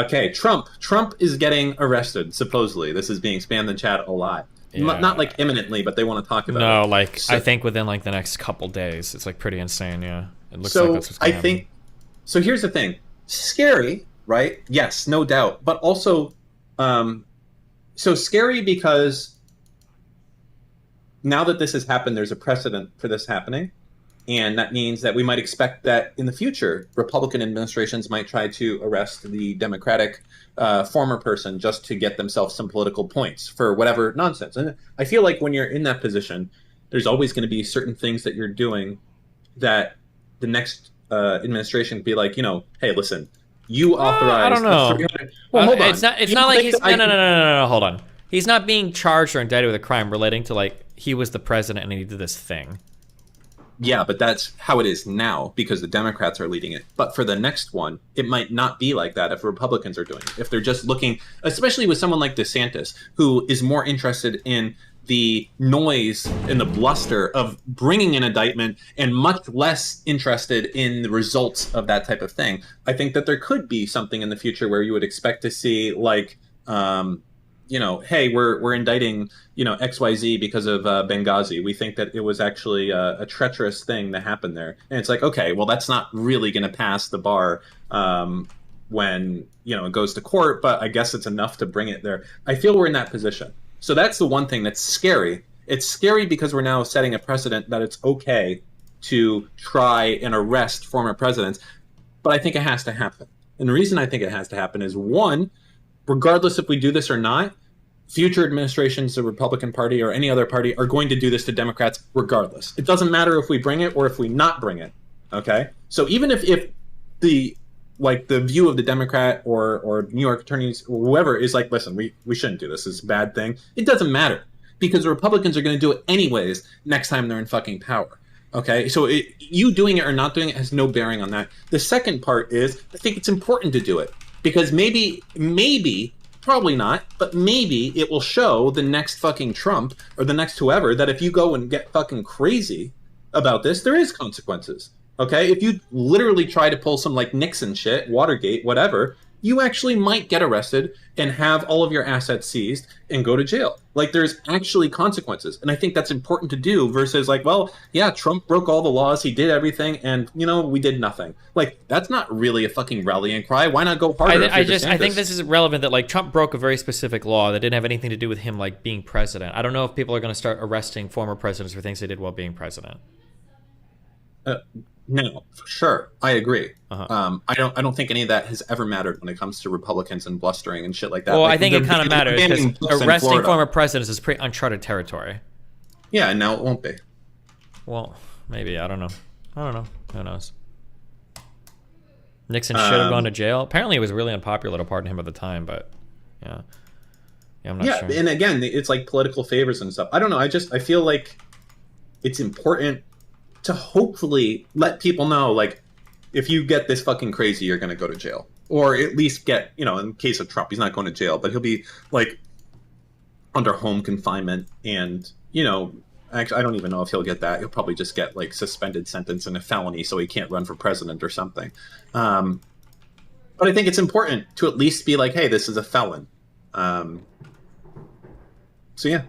Okay, Trump is getting arrested. Supposedly, this is being spammed in chat a lot. Yeah. Not like imminently, but they want to talk about No, it. like So, I think within like the next couple days, it's like pretty insane. Yeah, it looks like that's so what's I gonna happen. think so. Here's the thing: scary, right? Yes, no doubt, but also, um, so scary because now that this has happened, there's a precedent for this happening. And that means that we might expect that in the future, Republican administrations might try to arrest the Democratic former person just to get themselves some political points for whatever nonsense. And I feel like when you're in that position, there's always going to be certain things that you're doing that the next administration can be like, hey, listen, you I don't authorized a know. 300. Well, hold It's on. not. It's You not don't like think he's that I no, no, no, can. no, no, no. Hold on. He's not being charged or indicted with a crime relating to like he was the president and he did this thing. Yeah, but that's how it is now because the Democrats are leading it. But for the next one, it might not be like that if Republicans are doing it. If they're just looking, especially with someone like DeSantis, who is more interested in the noise and the bluster of bringing an indictment and much less interested in the results of that type of thing. I think that there could be something in the future where you would expect to see like, hey, we're indicting XYZ because of Benghazi. We think that it was actually a treacherous thing that happened there, and it's like, okay, well, that's not really going to pass the bar when it goes to court, but I guess it's enough to bring it there. I feel we're in that position, so that's the one thing that's scary. It's scary because we're now setting a precedent that it's okay to try and arrest former presidents, but I think it has to happen. And the reason I think it has to happen is one, regardless if we do this or not, future administrations, the Republican Party or any other party, are going to do this to Democrats regardless. It doesn't matter if we bring it or if we not bring it. Okay, so even if the the view of the Democrat or New York attorneys or whoever is like, listen, we shouldn't do this. It's a bad thing. It doesn't matter because the Republicans are going to do it anyways next time they're in fucking power. Okay, so you doing it or not doing it has no bearing on that. The second part is I think it's important to do it because maybe, probably not, but maybe it will show the next fucking Trump or the next whoever that if you go and get fucking crazy about this, there is consequences. Okay, if you literally try to pull some like Nixon shit, Watergate, whatever, you actually might get arrested and have all of your assets seized and go to jail. Like there's actually consequences. And I think that's important to do versus like, well, yeah, Trump broke all the laws, he did everything, and we did nothing. Like that's not really a fucking rallying cry. Why not go harder? I think this is relevant that like Trump broke a very specific law that didn't have anything to do with him like being president. I don't know if people are going to start arresting former presidents for things they did while being president. No, for sure, I agree. Uh-huh. I don't think any of that has ever mattered when it comes to Republicans and blustering and shit like that. Well, like, I think it kind of matters because arresting former presidents is pretty uncharted territory. Yeah, and now it won't be. Well, maybe. I don't know. Who knows? Nixon should have gone to jail. Apparently, it was really unpopular to pardon him at the time, but yeah, I'm not sure. And again, it's like political favors and stuff. I don't know. I feel like it's important to hopefully let people know, like, if you get this fucking crazy, you're going to go to jail. Or at least get, in case of Trump, he's not going to jail, but he'll be, like, under home confinement. And, actually, I don't even know if he'll get that. He'll probably just get, like, suspended sentence and a felony so he can't run for president or something. But I think it's important to at least be like, hey, this is a felon. So, yeah.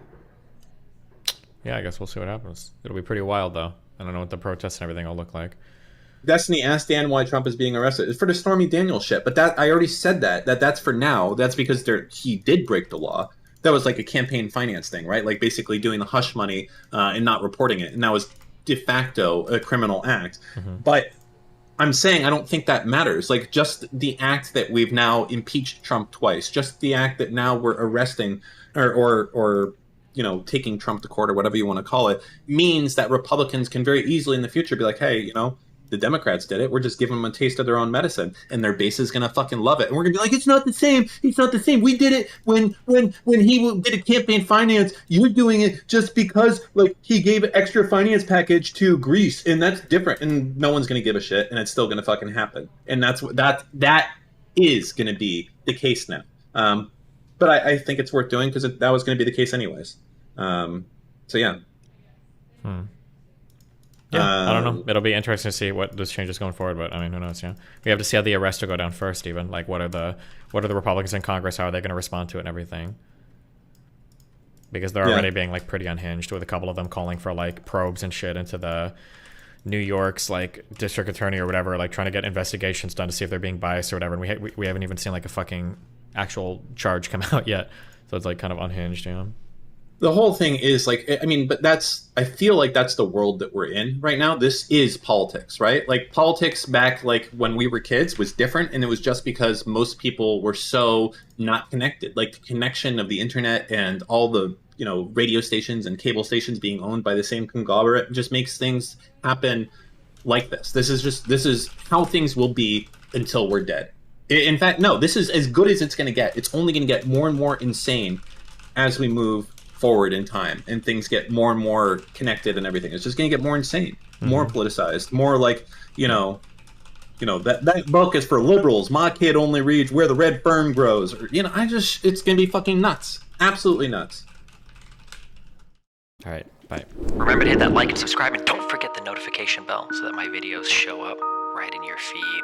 Yeah, I guess we'll see what happens. It'll be pretty wild, though. I don't know what the protests and everything will look like. Destiny asked Dan why Trump is being arrested. It's for the Stormy Daniels shit. But that I already said that's for now. That's because he did break the law. That was like a campaign finance thing, right? Like basically doing the hush money and not reporting it. And that was de facto a criminal act. Mm-hmm. But I'm saying I don't think that matters. Like just the act that we've now impeached Trump twice, just the act that now we're arresting or taking Trump to court or whatever you want to call it, means that Republicans can very easily in the future be like, hey, the Democrats did it. We're just giving them a taste of their own medicine, and their base is going to fucking love it. And we're going to be like, it's not the same. It's not the same. We did it when he did a campaign finance. You're doing it just because like he gave an extra finance package to Greece, and that's different. And no one's going to give a shit, and it's still going to fucking happen. And that is going to be the case now. But I think it's worth doing because that was going to be the case anyways. So yeah. Yeah, I don't know. It'll be interesting to see what this changes going forward, but I mean, who knows? Yeah, we have to see how the arrests will go down first. Even like, what are the Republicans in Congress? How are they going to respond to it and everything? Because they're already being like pretty unhinged, with a couple of them calling for like probes and shit into the New York's like district attorney or whatever, like trying to get investigations done to see if they're being biased or whatever. And we haven't even seen like a fucking actual charge come out yet, so it's like kind of unhinged, you know. The whole thing is like, I mean, but I feel like that's the world that we're in right now. This is politics, right? Like politics back like when we were kids was different, and it was just because most people were so not connected. Like the connection of the internet and all the, you know, radio stations and cable stations being owned by the same conglomerate just makes things happen like this. This is how things will be until we're dead. In fact, no, this is as good as it's going to get. It's only going to get more and more insane as we move forward in time and things get more and more connected and everything. It's just going to get more insane, more politicized, more like, you know, that book is for liberals. My kid only reads Where the Red Fern Grows. Or, you know, it's going to be fucking nuts. Absolutely nuts. All right, bye. Remember to hit that like and subscribe, and don't forget the notification bell so that my videos show up right in your feed.